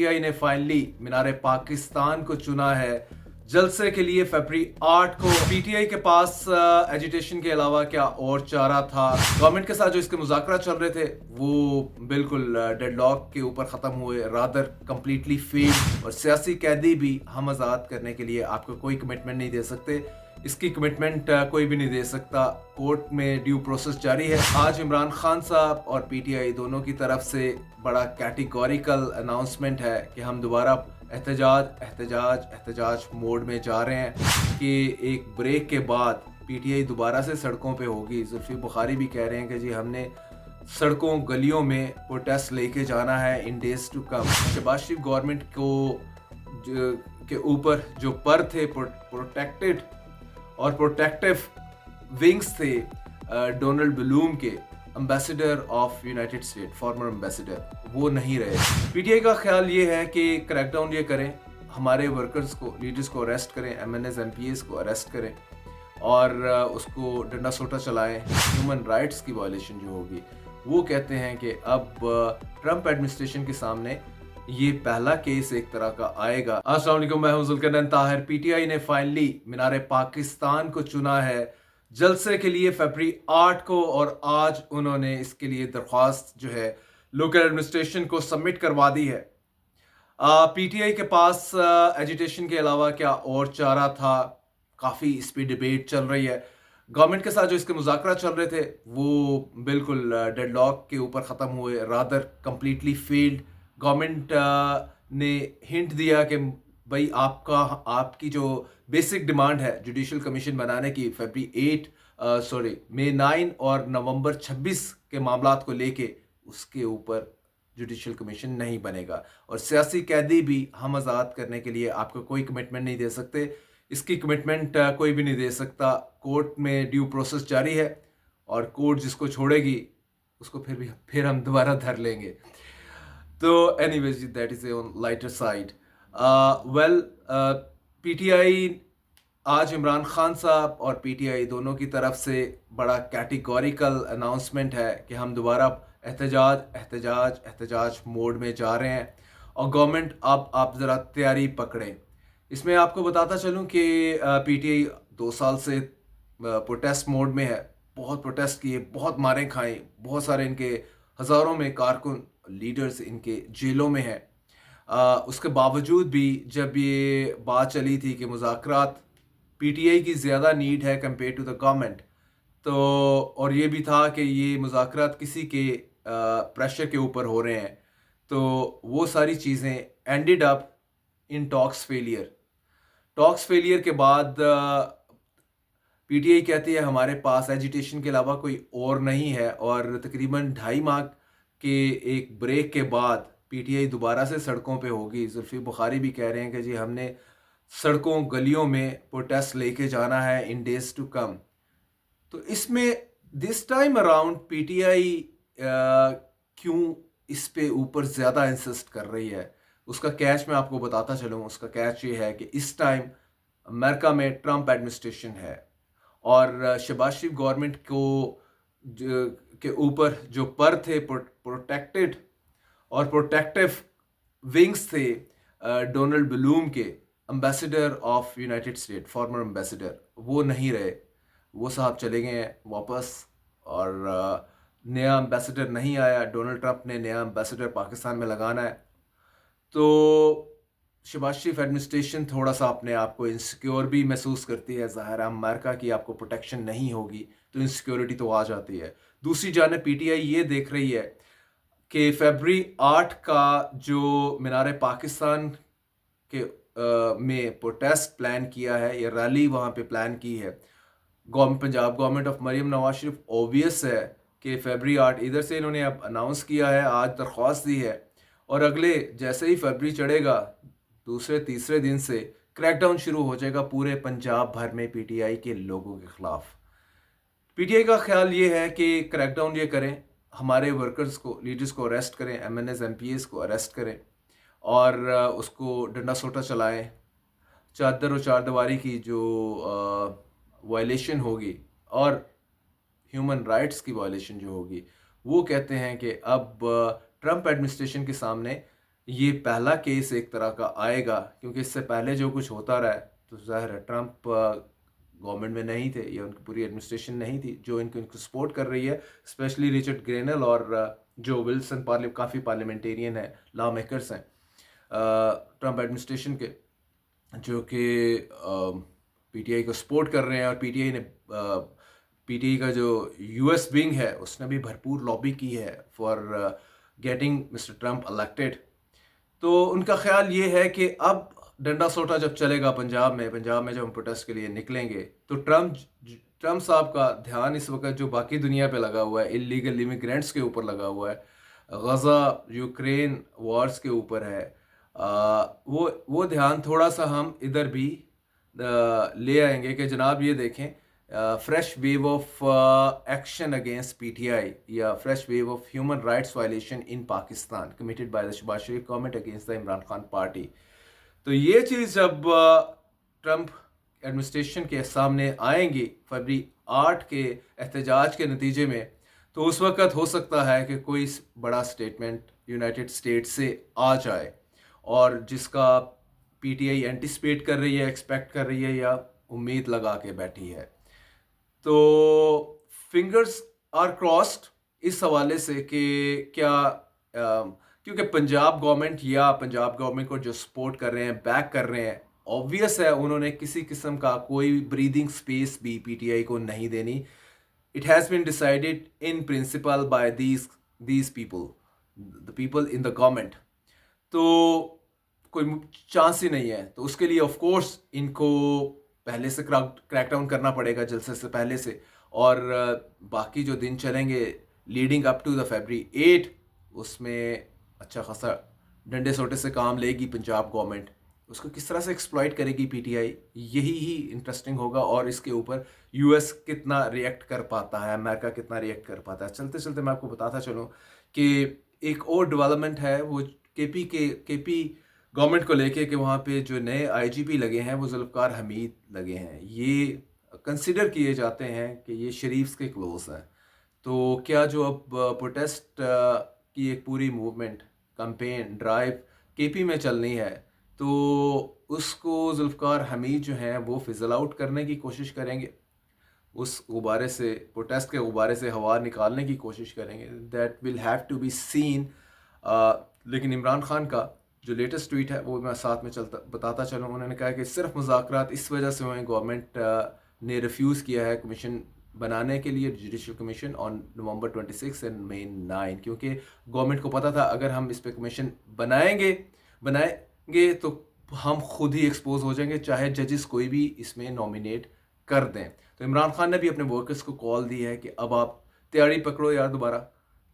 PTI ने finally मीनार पाकिस्तान को चुना है जलसे के लिए फरवरी 8 को। पीटीआई के पास एजिटेशन के अलावा क्या और चारा था। गवर्नमेंट के साथ जो इसके मुज़ाकरा चल रहे थे वो बिल्कुल डेडलॉक के ऊपर ख़त्म हुए, रादर कम्प्लीटली फेल। और सियासी कैदी भी हम आज़ाद करने के लिए आपको कोई कमिटमेंट नहीं दे सकते, इसकी कमिटमेंट कोई भी नहीं दे सकता। कोर्ट में ड्यू प्रोसेस जारी है। आज इमरान खान साहब और पीटीआई दोनों की तरफ से बड़ा कैटेगोरिकल अनाउंसमेंट है कि हम दोबारा एहतजाज मोड में जा रहे हैं कि एक ब्रेक के बाद पीटीआई दोबारा से सड़कों पे होगी। जुल्फी बुखारी भी कह रहे हैं कि जी हमने सड़कों गलियों में प्रोटेस्ट लेके जाना है in days to come. Shahbaz Sharif government को के ऊपर जो पर थे प्रोटेक्टेड और प्रोटेक्टिव विंग्स थे डोनाल्ड ब्लूम के ambassador of United State, former ambassador, वो नहीं रहे। पीटीआई का ख्याल ये है कि क्रैकडाउन ये करें, हमारे वर्कर्स को, लीडर्स को अरेस्ट करें, एमएनएस एमपीएस को अरेस्ट करें और उसको डंडा सोटा चलाएं। ह्यूमन राइट्स की वायलेशन जो होगी, वो कहते हैं कि अब ट्रंप एडमिनिस्ट्रेशन के सामने ये पहला केस एक तरह का आएगा। अस्सलाम वालेकुम, मैं हूं जुल्करनैन ताहिर। पीटीआई ने फाइनली मीनार पाकिस्तान को चुना है जलसे के लिए फरवरी 8 को और आज उन्होंने इसके लिए दरख्वास्त जो है लोकल एडमिनिस्ट्रेशन को सबमिट करवा दी है। पीटीआई के पास एजिटेशन के अलावा क्या और चारा था, काफ़ी इस पर डिबेट चल रही है। गवर्नमेंट के साथ जो इसके मुज़ाकरा चल रहे थे वो बिल्कुल डेडलॉक के ऊपर ख़त्म हुए, रादर कम्प्लीटली फेल्ड। गवर्नमेंट ने हिंट दिया कि भाई आपकी जो बेसिक डिमांड है जुडिशल कमीशन बनाने की मई 9 और नवंबर 26 के मामलात को लेके, उसके ऊपर जुडिशल कमीशन नहीं बनेगा और सियासी कैदी भी हम आज़ाद करने के लिए आपको कोई कमिटमेंट नहीं दे सकते, इसकी कमिटमेंट कोई भी नहीं दे सकता। कोर्ट में ड्यू प्रोसेस जारी है और कोर्ट जिसको छोड़ेगी उसको फिर हम दोबारा धर लेंगे। तो anyways that is on lighter side. PTI आज इमरान खान साहब और पीटीआई दोनों की तरफ से बड़ा कैटेगोरिकल अनाउंसमेंट है कि हम दोबारा एहतजाज मोड में जा रहे हैं और गवर्नमेंट अब आप ज़रा तैयारी पकड़ें। इसमें आपको बताता चलूं कि पीटीआई 2 साल से प्रोटेस्ट मोड में है। बहुत प्रोटेस्ट किए, बहुत मारें खाएं, बहुत सारे इनके हज़ारों में कारकुन लीडर्स इनके जेलों में हैं। उसके बावजूद भी जब ये बात चली थी कि मुज़ाकरात पीटीआई की ज़्यादा नीड है कंपेयर टू द गवर्नमेंट, तो और ये भी था कि ये मुज़ाकरात किसी के प्रेशर के ऊपर हो रहे हैं, तो वो सारी चीज़ें ended up in talks failure के बाद पीटीआई कहती है हमारे पास एजिटेशन के अलावा कोई और नहीं है और तकरीबन 2.5 माह के एक ब्रेक के बाद पीटीआई दोबारा से सड़कों पे होगी। जुल्फी बुखारी भी कह रहे हैं कि जी हमने सड़कों गलियों में प्रोटेस्ट लेके जाना है इन डेज टू कम। तो इसमें दिस टाइम अराउंड पीटीआई क्यों इस पे ऊपर ज़्यादा इंसिस्ट कर रही है, उसका कैच मैं आपको बताता चलूँ। उसका कैच ये है कि इस टाइम अमेरिका में ट्रंप एडमिनिस्ट्रेशन है और शहबाज शरीफ गवर्नमेंट को के ऊपर जो पर थे प्रोटेक्टेड और प्रोटेक्टिव विंग्स थे डोनाल्ड ब्लूम के ambassador of United State, former ambassador, वो नहीं रहे। वो साहब चले गए हैं वापस और नया एम्बेसडर नहीं आया। डोनाल्ड ट्रंप ने नया एम्बेसडर पाकिस्तान में लगाना है, तो शहबाज शरीफ एडमिनिस्ट्रेशन थोड़ा सा अपने आप को इनसिक्योर भी महसूस करती है। ज़ाहिर है अमेरिका की आपको प्रोटेक्शन नहीं होगी तो इनसिक्योरिटी तो आ जाती है। दूसरी जानिब पीटीआई ये देख रही है कि फरवरी 8 का जो मीनार पाकिस्तान के में प्रोटेस्ट प्लान किया है, ये रैली वहाँ पे प्लान की है Punjab government of Maryam Nawaz Sharif, obvious है कि फरवरी 8 इधर से इन्होंने अब अनाउंस किया है, आज दरख्वास्त दी है और अगले जैसे ही फरवरी चढ़ेगा दूसरे तीसरे दिन से क्रैकडाउन शुरू हो जाएगा पूरे पंजाब भर में पीटीआई के लोगों के खिलाफ। पीटीआई का ख्याल ये है कि क्रैकडाउन ये करें, हमारे वर्कर्स को, लीडर्स को अरेस्ट करें, एमएनएस एमपीएस को अरेस्ट करें और उसको डंडा सोटा चलाएं। चादर और चारदीवारी की जो वायलेशन होगी और ह्यूमन राइट्स की वायलेशन जो होगी, वो कहते हैं कि अब ट्रंप एडमिनिस्ट्रेशन के सामने یہ پہلا کیس ایک طرح کا آئے گا، کیونکہ اس سے پہلے جو کچھ ہوتا رہا ہے تو ظاہر ہے ٹرمپ گورنمنٹ میں نہیں تھے یا ان کی پوری ایڈمنسٹریشن نہیں تھی جو ان کو سپورٹ کر رہی ہے، اسپیشلی ریچرڈ گرینل اور جو ولسن کافی پارلیمنٹیرین ہیں، لا میکرز ہیں ٹرمپ ایڈمنسٹریشن کے، جو کہ پی ٹی آئی کو سپورٹ کر رہے ہیں. اور پی ٹی آئی کا جو یو ایس ونگ ہے اس نے بھی بھرپور لابی کی ہے for getting mister Trump elected. تو ان کا خیال یہ ہے کہ اب ڈنڈا سوٹا جب چلے گا پنجاب میں جب ہم پروٹیسٹ کے لیے نکلیں گے تو ٹرمپ صاحب کا دھیان اس وقت جو باقی دنیا پہ لگا ہوا ہے، اللیگل امیگرینٹس کے اوپر لگا ہوا ہے، غزہ یوکرین وارز کے اوپر ہے، وہ دھیان تھوڑا سا ہم ادھر بھی لے آئیں گے کہ جناب یہ دیکھیں fresh view of action against P T I یا fresh view of human rights violation in Pakistan committed by the Shahbaz Sharif government against the Imran Khan party. تو یہ چیز جب ٹرمپ ایڈمنسٹریشن کے سامنے آئیں گی فروری 8 کے احتجاج کے نتیجے میں، تو اس وقت ہو سکتا ہے کہ کوئی بڑا سٹیٹمنٹ یونائٹڈ اسٹیٹ سے آ جائے، اور جس کا پی ٹی آئی اینٹیسپیٹ کر رہی ہے، ایکسپیکٹ کر رہی ہے یا امید لگا کے بیٹھی ہے. تو فنگرز آر کراسڈ اس حوالے سے کہ کیا کیونکہ پنجاب گورنمنٹ کو جو سپورٹ کر رہے ہیں، بیک کر رہے ہیں، obvious ہے انہوں نے کسی قسم کا کوئی بریدنگ سپیس بھی پی ٹی آئی کو نہیں دینی. It has been decided in principle by these people, the people in the government. تو کوئی چانس ہی نہیں ہے. تو اس کے لیے آف کورس ان کو پہلے سے کریک ڈاؤن کرنا پڑے گا جلسے سے پہلے سے، اور باقی جو دن چلیں گے لیڈنگ اپ ٹو دا فیبری 8 اس میں اچھا خاصا ڈنڈے سوٹے سے کام لے گی پنجاب گورنمنٹ. اس کو کس طرح سے ایکسپلائٹ کرے گی پی ٹی آئی، یہی ہی انٹرسٹنگ ہوگا. اور اس کے اوپر یو ایس کتنا ریئیکٹ کر پاتا ہے، امریکہ کتنا ریئیکٹ کر پاتا ہے. چلتے چلتے میں آپ کو بتاتا چلوں کہ ایک اور ڈیولپمنٹ ہے وہ کے پی گورنمنٹ کو لے کے، کہ وہاں پہ جو نئے آئی جی پی لگے ہیں وہ ذوالفقار حمید لگے ہیں. یہ کنسیڈر کیے جاتے ہیں کہ یہ شریفز کے کلوز ہیں. تو کیا جو اب پروٹیسٹ کی ایک پوری موومنٹ، کمپین، ڈرائیو کے پی میں چلنی ہے، تو اس کو ذوالفقار حمید جو ہیں وہ فزل آؤٹ کرنے کی کوشش کریں گے، اس غبارے سے، پروٹیسٹ کے غبارے سے ہوا نکالنے کی کوشش کریں گے. That will have to be seen. لیکن عمران خان کا جو لیٹسٹ ٹویٹ ہے وہ میں ساتھ میں بتاتا چلوں. انہوں نے کہا کہ صرف مذاکرات اس وجہ سے ہوئے، گورنمنٹ نے ریفیوز کیا ہے کمیشن بنانے کے لیے، judicial commission on November 26 and May 9، کیونکہ گورنمنٹ کو پتا تھا اگر ہم اس پہ کمیشن بنائیں گے تو ہم خود ہی ایکسپوز ہو جائیں گے، چاہے ججز کوئی بھی اس میں نامینیٹ کر دیں. تو عمران خان نے بھی اپنے ورکرز کو کال دی ہے کہ اب آپ تیاری پکڑو یار، دوبارہ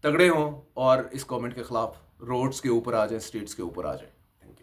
تگڑے ہوں اور اس گورنمنٹ کے خلاف روڈز کے اوپر آ جائیں، اسٹریٹس کے اوپر آ جائیں.